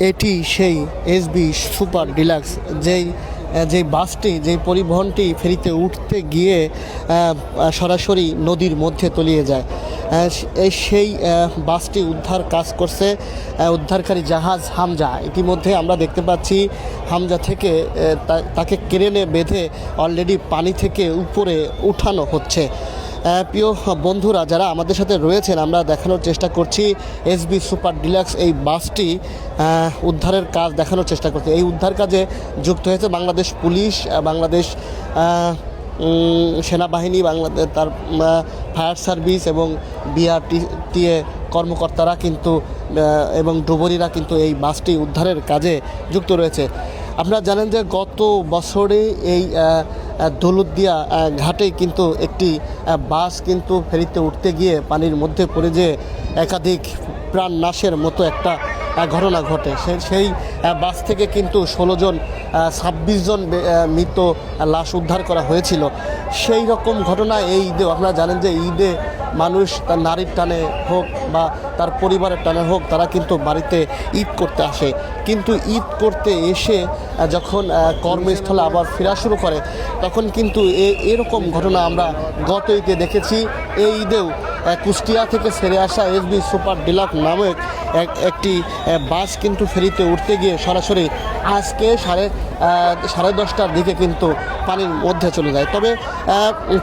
এটি সেই SB super deluxe যেই বাসটি যেই পরিবহনটি ফেরিতে উঠতে গিয়ে সরাসরি নদীর মধ্যে তলিয়ে যায়। সেই বাসটি উদ্ধার কাজ করছে উদ্ধারকারী জাহাজ হামজা। ইতিমধ্যে আমরা দেখতে পাচ্ছি হামজা থেকে তাকে ক্রেনে বেঁধে অলরেডি পানি থেকে উপরে উঠানো হচ্ছে। প্রিয় বন্ধুরা যারা আমাদের সাথে রয়েছেন, আমরা দেখানোর চেষ্টা করছি এসবি সুপার ডিলাক্স এই বাসটি উদ্ধারের কাজ দেখানোর চেষ্টা করছি। এই উদ্ধার কাজে যুক্ত হয়েছে বাংলাদেশ পুলিশ, বাংলাদেশ সেনাবাহিনী, বাংলাদেশ তার ফায়ার সার্ভিস এবং বিআরটিএ কর্মকর্তারা কিন্তু এবং ডুবুরিরা কিন্তু এই বাসটি উদ্ধারের কাজে যুক্ত রয়েছে। আপনারা জানেন যে গত বছরে এই দৌলতদিয়া ঘাটে কিন্তু একটি বাস কিন্তু ফেরিতে উঠতে গিয়ে পানির মধ্যে পড়ে যে একাধিক প্রাণ নাশের মতো একটা ঘটনা ঘটে। সেই বাস থেকে কিন্তু 26 জন মৃত লাশ উদ্ধার করা হয়েছিল। সেই রকম ঘটনা এই ঈদে আপনারা জানেন যে ঈদে মানুষ তার নারীর টানে হোক বা তার পরিবারের টানে হোক তারা কিন্তু বাড়িতে ঈদ করতে আসে, কিন্তু ঈদ করতে এসে যখন কর্মস্থলে আবার ফেরা শুরু করে তখন কিন্তু এরকম ঘটনা আমরা গত ঈদে দেখেছি। এই ঈদেও কুষ্টিয়া থেকে ছেড়ে আসা এসবি সুপার ডিলাক্স নামক একটি বাস কিন্তু ফেরিতে উঠতে গিয়ে সরাসরি আজকে সাড়ে 10টার দিকে কিন্তু পানির মধ্যে চলে যায়। তবে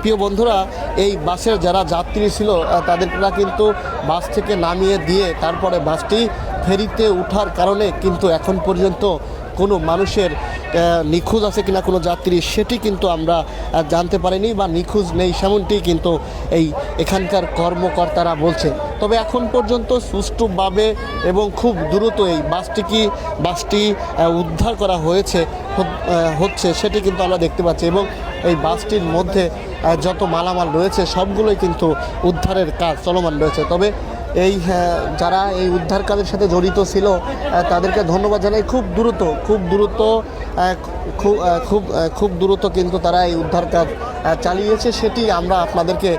প্রিয় বন্ধুরা, এই বাসের যারা যাত্রী ছিল তাদেররা কিন্তু বাস থেকে নামিয়ে দিয়ে তারপরে বাসটি ফেরিতে ওঠার কারণে কিন্তু এখন পর্যন্ত কোনো মানুষের নিখোঁজ আছে কিনা কোনো যাত্রী সেটি কিন্তু আমরা জানতে পারিনি বা নিখোঁজ নেই সেমনটি কিন্তু এখানকার কর্মকর্তারা বলছে। তবে এখন পর্যন্ত সুষ্ঠুভাবে এবং খুব দ্রুত এই বাসটি উদ্ধার করা হচ্ছে সেটি কিন্তু আমরা দেখতে পাচ্ছি এবং এই বাসটির মধ্যে যত মালামাল রয়েছে সবগুলোই কিন্তু উদ্ধারের কাজ চলমান রয়েছে। তবে যারা এই উদ্ধার কাজের সাথে জড়িত ছিল তাদেরকে ধন্যবাদ জানাই। খুব দ্রুত কিন্তু তারা এই উদ্ধার কাজ চালিয়েছে, সেটি আমরা আপনাদেরকে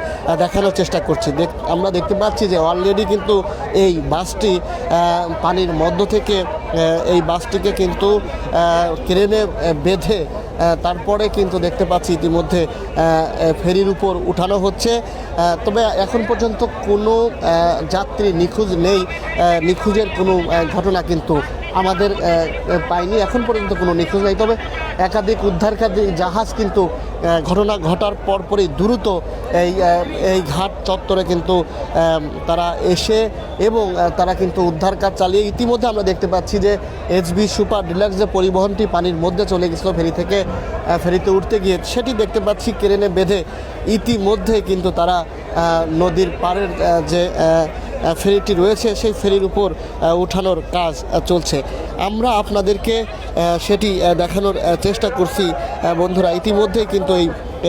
দেখানোর চেষ্টা করছি। আমরা দেখতে পাচ্ছি যে অলরেডি কিন্তু এই বাসটি পানির মধ্য থেকে এই বাসটিকে কিন্তু ক্রেনে বেঁধে তারপরে কিন্তু দেখতে পাচ্ছি ইতিমধ্যে ফেরির উপর উঠানো হচ্ছে। তবে এখন পর্যন্ত কোনো যাত্রী নিখোঁজ নেই, নিখোঁজের কোনো ঘটনা কিন্তু আমাদের পাইনি, এখন পর্যন্ত কোনো নিখোঁজ নেই। তবে একাধিক উদ্ধারকারী জাহাজ কিন্তু ঘটনা ঘটার পরপরই দ্রুত এই ঘাট চত্বরে কিন্তু তারা এসে এবং তারা কিন্তু উদ্ধার কাজ চালিয়ে ইতিমধ্যে আমরা দেখতে পাচ্ছি যে এসবি সুপার ডিলাক্স যে পরিবহনটি পানির মধ্যে চলে গেছিল ফেরিতে উঠতে গিয়ে সেটি দেখতে পাচ্ছি ক্রেনে বেঁধে ইতিমধ্যে কিন্তু তারা নদীর পাড়ের যে ফেরিটি রয়েছে সেই ফেরির উপর উঠানোর কাজ চলছে। আমরা আপনাদেরকে সেটি দেখানোর চেষ্টা করছি বন্ধুরা। ইতিমধ্যে কিন্তু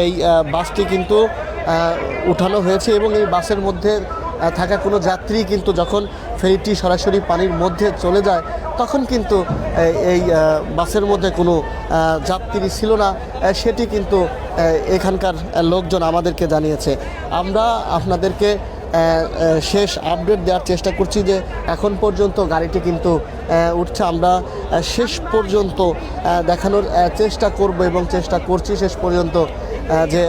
এই বাসটি কিন্তু উঠানো হয়েছে এবং এই বাসের মধ্যে থাকা কোনো যাত্রী কিন্তু যখন ফেরিটি সরাসরি পানির মধ্যে চলে যায় তখন কিন্তু এই বাসের মধ্যে কোনো যাত্রী ছিল না, সেটি কিন্তু এখানকার লোকজন আমাদেরকে জানিয়েছে। আমরা আপনাদেরকে শেষ আপডেট দেওয়ার চেষ্টা করছি যে এখন পর্যন্ত গাড়িটি কিন্তু উঠছে। আমরা শেষ পর্যন্ত দেখানোর চেষ্টা করব এবং চেষ্টা করছি শেষ পর্যন্ত যে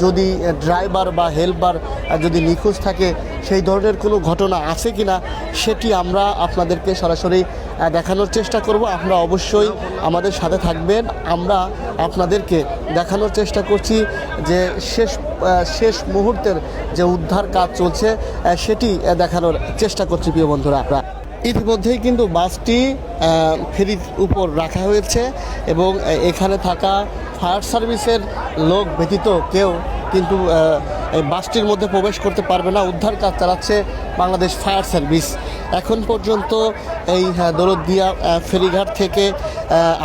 যদি ড্রাইভার বা হেল্পার যদি নিখোঁজ থাকে সেই ধরনের কোনো ঘটনা আছে কিনা সেটি আমরা আপনাদেরকে সরাসরি দেখানোর চেষ্টা করব। আপনারা অবশ্যই আমাদের সাথে থাকবেন। আমরা আপনাদেরকে দেখানোর চেষ্টা করছি যে শেষ মুহূর্তের যে উদ্ধার কাজ চলছে সেটি দেখানোর চেষ্টা করছি প্রিয় বন্ধুরা। আপনারা ইতিমধ্যেই কিন্তু বাসটি ফেরির উপর রাখা হয়েছে এবং এখানে থাকা ফায়ার সার্ভিসের লোক ব্যতীত কেউ কিন্তু এই বাসটির মধ্যে প্রবেশ করতে পারবে না। উদ্ধার কাজ চালাচ্ছে বাংলাদেশ ফায়ার সার্ভিস। এখন পর্যন্ত এই দৌলতদিয়া ফেরিঘাট থেকে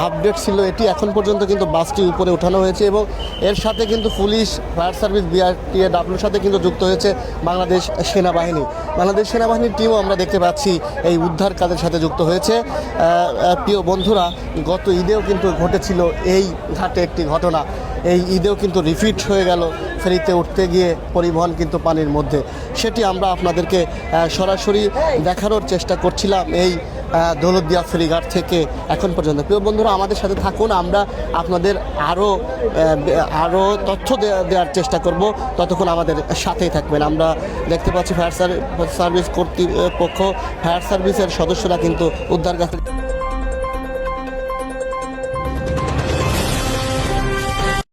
আপডেট ছিল এটি। এখন পর্যন্ত কিন্তু বাসটি উপরে উঠানো হয়েছে এবং এর সাথে কিন্তু পুলিশ, ফায়ার সার্ভিস, বিআরটিএর সাথে কিন্তু যুক্ত হয়েছে বাংলাদেশ সেনাবাহিনীর টিমও আমরা দেখতে পাচ্ছি এই উদ্ধার কাজের সাথে যুক্ত হয়েছে। প্রিয় বন্ধুরা, গত ঈদেও কিন্তু ঘটেছিল এই ঘাটে একটি ঘটনা। এই ঈদেও কিন্তু রিপিট হয়ে গেল ফেরিতে উঠতে গিয়ে পরিবহন কিন্তু পানির মধ্যে। সেটি আমরা আপনাদেরকে সরাসরি দেখানোর চেষ্টা করছিলাম এই দৌলতদিয়া ফেরিঘাট থেকে এখন পর্যন্ত। প্রিয় বন্ধুরা, আমাদের সাথে থাকুন, আমরা আপনাদের আরও তথ্য দেওয়ার চেষ্টা করব, ততক্ষণ আমাদের সাথেই থাকবেন। আমরা দেখতে পাচ্ছি ফায়ার সার্ভিস কর্তৃপক্ষ, ফায়ার সার্ভিসের সদস্যরা কিন্তু উদ্ধার কাজ